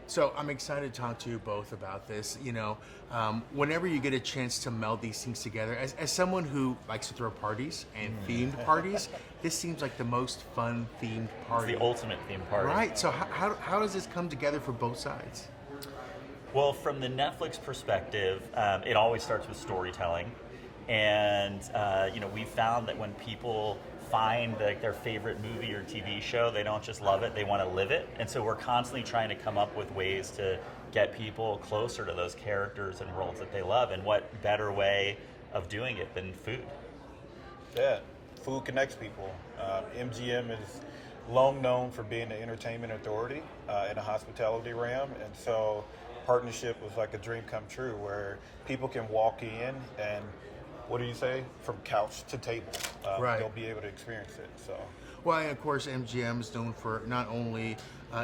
So I'm excited to talk to you both about this. Whenever you get a chance to meld these things together, as someone who likes to throw parties and themed parties, this seems like the most fun themed It's party. the ultimate theme party. Right. So how does this come together for both sides? Well, from the Netflix perspective, it always starts with storytelling, and we found that when people find their favorite movie or TV show, they don't just love it; they want to live it. And so we're constantly trying to come up with ways to get people closer to those characters and worlds that they love. And what better way of doing it than food? Yeah, food connects people. MGM is long known for being the entertainment authority in the hospitality realm, and so partnership was like a dream come true where people can walk in and, what do you say, from couch to table. Right. They'll be able to experience it. So. Well, and of course, MGM is known for not only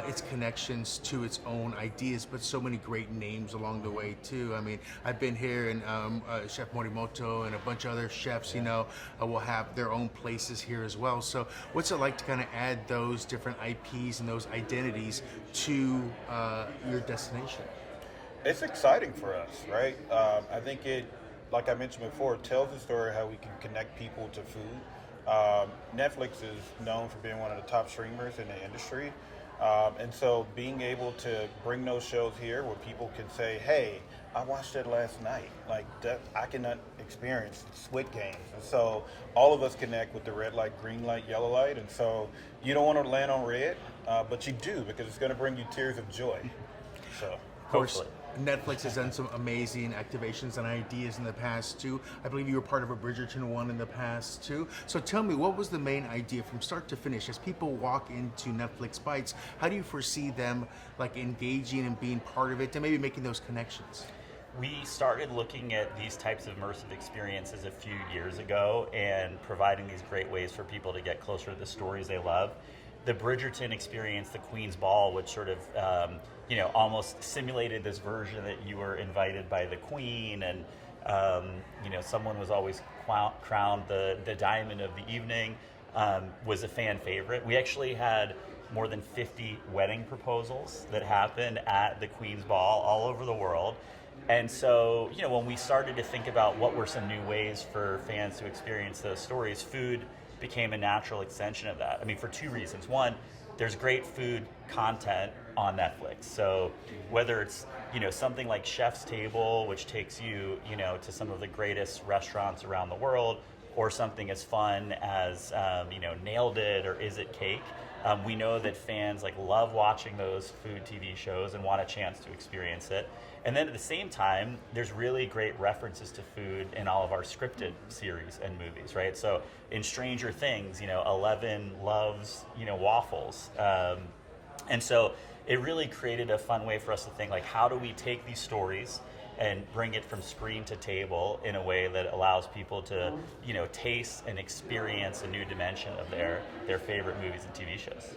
its connections to its own ideas, but so many great names along the way too. I mean, I've been here, and Chef Morimoto and a bunch of other chefs, will have their own places here as well. So, what's it like to kind of add those different IPs and those identities to your destination? It's exciting for us, right? I think it, like I mentioned before, tells the story how we can connect people to food. Netflix is known for being one of the top streamers in the industry. And so being able to bring those shows here where people can say, hey, I watched it last night. Like, that, I cannot experience Squid Games. And so all of us connect with the red light, green light, yellow light. And so you don't want to land on red, but you do, because it's going to bring you tears of joy. So, of course, Netflix has done some amazing activations and ideas in the past too. I believe you were part of a Bridgerton one in the past too. So tell me, what was the main idea from start to finish? As people walk into Netflix Bites, how do you foresee them like engaging and being part of it and maybe making those connections? We started looking at these types of immersive experiences a few years ago and providing these great ways for people to get closer to the stories they love. The Bridgerton experience, the Queen's Ball, which sort of almost simulated this version that you were invited by the Queen, and someone was always crowned the diamond of the evening, was a fan favorite. We actually had more than 50 wedding proposals that happened at the Queen's Ball all over the world. And so, when we started to think about what were some new ways for fans to experience those stories, food became a natural extension of that. I mean, for two reasons. One, there's great food content on Netflix. So whether it's, something like Chef's Table, which takes you, to some of the greatest restaurants around the world, or something as fun as, Nailed It or Is It Cake, we know that fans love watching those food TV shows and want a chance to experience it. And then at the same time, there's really great references to food in all of our scripted series and movies, right? So in Stranger Things, Eleven loves, waffles. And so it really created a fun way for us to think, how do we take these stories and bring it from screen to table in a way that allows people to, taste and experience a new dimension of their favorite movies and TV shows.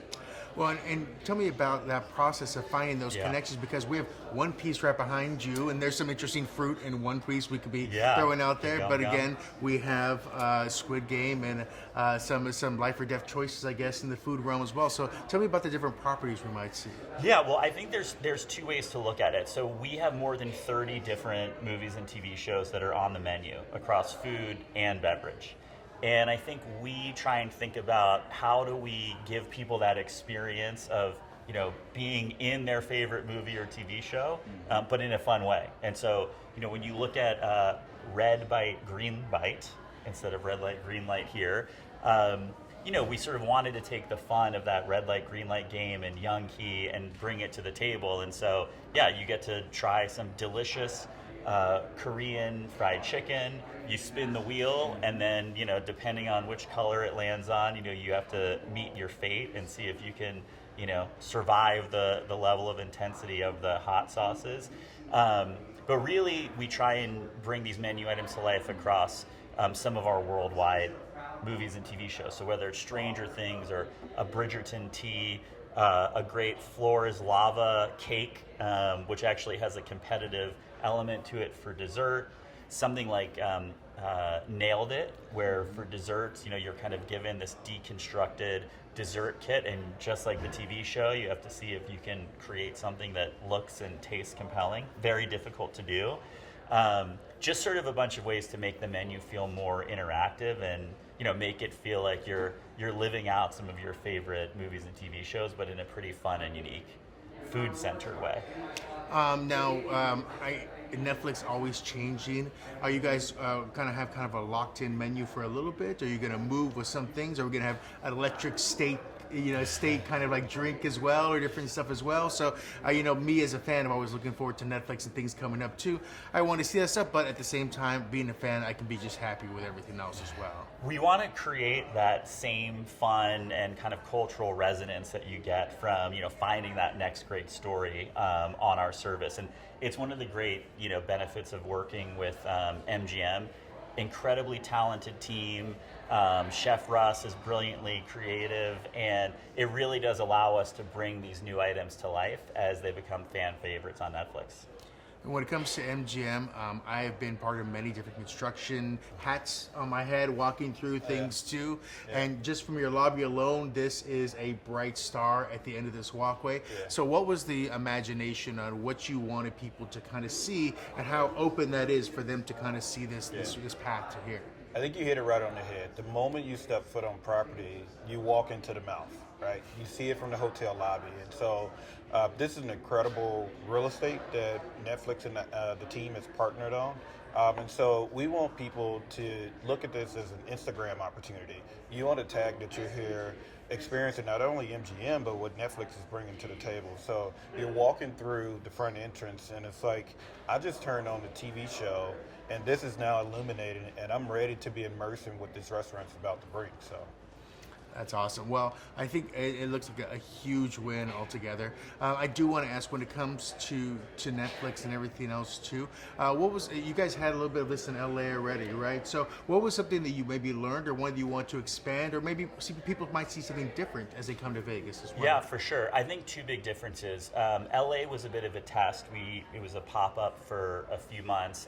Well, and tell me about that process of finding those connections, because we have one piece right behind you, and there's some interesting fruit in one piece we could be throwing out there. But again, we have Squid Game and some life or death choices, I guess, in the food realm as well. So tell me about the different properties we might see. Yeah, well, I think there's two ways to look at it. So we have more than 30 different movies and TV shows that are on the menu across food and beverage. And I think we try and think about how do we give people that experience of, being in their favorite movie or TV show, but in a fun way. And so, when you look at red bite, green bite, instead of red light, green light here, we sort of wanted to take the fun of that red light, green light game and Young Key and bring it to the table. And so, you get to try some delicious Korean fried chicken. You spin the wheel, and then, depending on which color it lands on, you have to meet your fate and see if you can, survive the level of intensity of the hot sauces. But really, we try and bring these menu items to life across some of our worldwide movies and TV shows. So whether it's Stranger Things or a Bridgerton tea, a great Floor is Lava cake, which actually has a competitive element to it for dessert. Something like nailed it, where for desserts, you're kind of given this deconstructed dessert kit, and just like the TV show, you have to see if you can create something that looks and tastes compelling. Very difficult to do. Just sort of a bunch of ways to make the menu feel more interactive and make it feel like you're living out some of your favorite movies and TV shows, but in a pretty fun and unique food-centered way. Netflix always changing. Are you guys kind of a locked-in menu for a little bit? Are you going to move with some things? Are we going to have an electric state kind of like drink as well, or different stuff as well? So, me as a fan, I'm always looking forward to Netflix and things coming up too. I want to see that stuff, but at the same time, being a fan, I can be just happy with everything else as well. We want to create that same fun and kind of cultural resonance that you get from, finding that next great story on our service. And it's one of the great, benefits of working with MGM. Incredibly talented team. Chef Russ is brilliantly creative, and it really does allow us to bring these new items to life as they become fan favorites on Netflix. And when it comes to MGM, I have been part of many different construction hats on my head, walking through things too. Yeah. And just from your lobby alone, this is a bright star at the end of this walkway. Yeah. So what was the imagination on what you wanted people to kind of see, and how open that is for them to kind of see this path to here? I think you hit it right on the head. The moment you step foot on property, you walk into the mouth, right? You see it from the hotel lobby. And so this is an incredible real estate that Netflix and the team has partnered on. And so we want people to look at this as an Instagram opportunity. You want to tag that you're here experiencing not only MGM, but what Netflix is bringing to the table. So you're walking through the front entrance, and it's like, I just turned on the TV show, and this is now illuminated, and I'm ready to be immersed in what this restaurant's about to bring. So that's awesome. Well, I think it looks like a huge win altogether. I do want to ask, when it comes to Netflix and everything else too, you guys had a little bit of this in LA already, right? So what was something that you maybe learned, or one that you want to expand, or maybe people might see something different as they come to Vegas as well? Yeah, for sure. I think two big differences. LA was a bit of a test. It was a pop-up for a few months.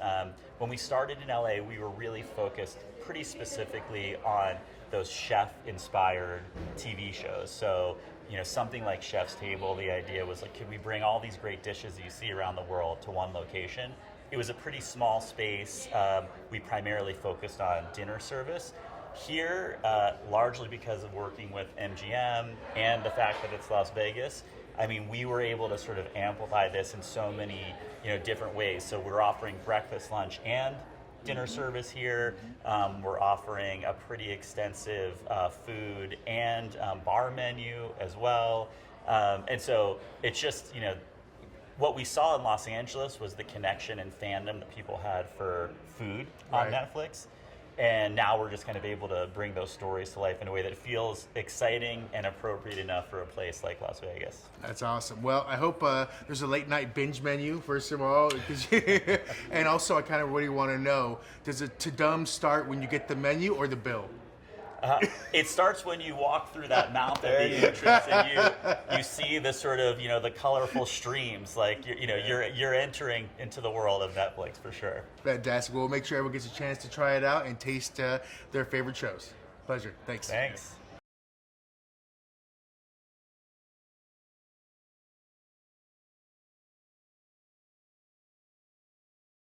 When we started in LA, we were really focused pretty specifically on those chef-inspired TV shows. So, something like Chef's Table, the idea was like, could we bring all these great dishes that you see around the world to one location? It was a pretty small space. We primarily focused on dinner service. Here, largely because of working with MGM and the fact that it's Las Vegas, we were able to sort of amplify this in so many, different ways. So we're offering breakfast, lunch, and dinner service here. We're offering a pretty extensive food and bar menu as well. And so it's just, what we saw in Los Angeles was the connection and fandom that people had for food on Netflix. And now we're just kind of able to bring those stories to life in a way that feels exciting and appropriate enough for a place like Las Vegas. That's awesome. Well, I hope there's a late night binge menu, first of all. And also, I kind of really want to know, does a to-dum start when you get the menu or the bill? It starts when you walk through that mouth at the entrance, and you see the sort of the colorful streams. Like you're entering into the world of Netflix for sure. Fantastic. We'll make sure everyone gets a chance to try it out and taste their favorite shows. Pleasure. Thanks. Thanks.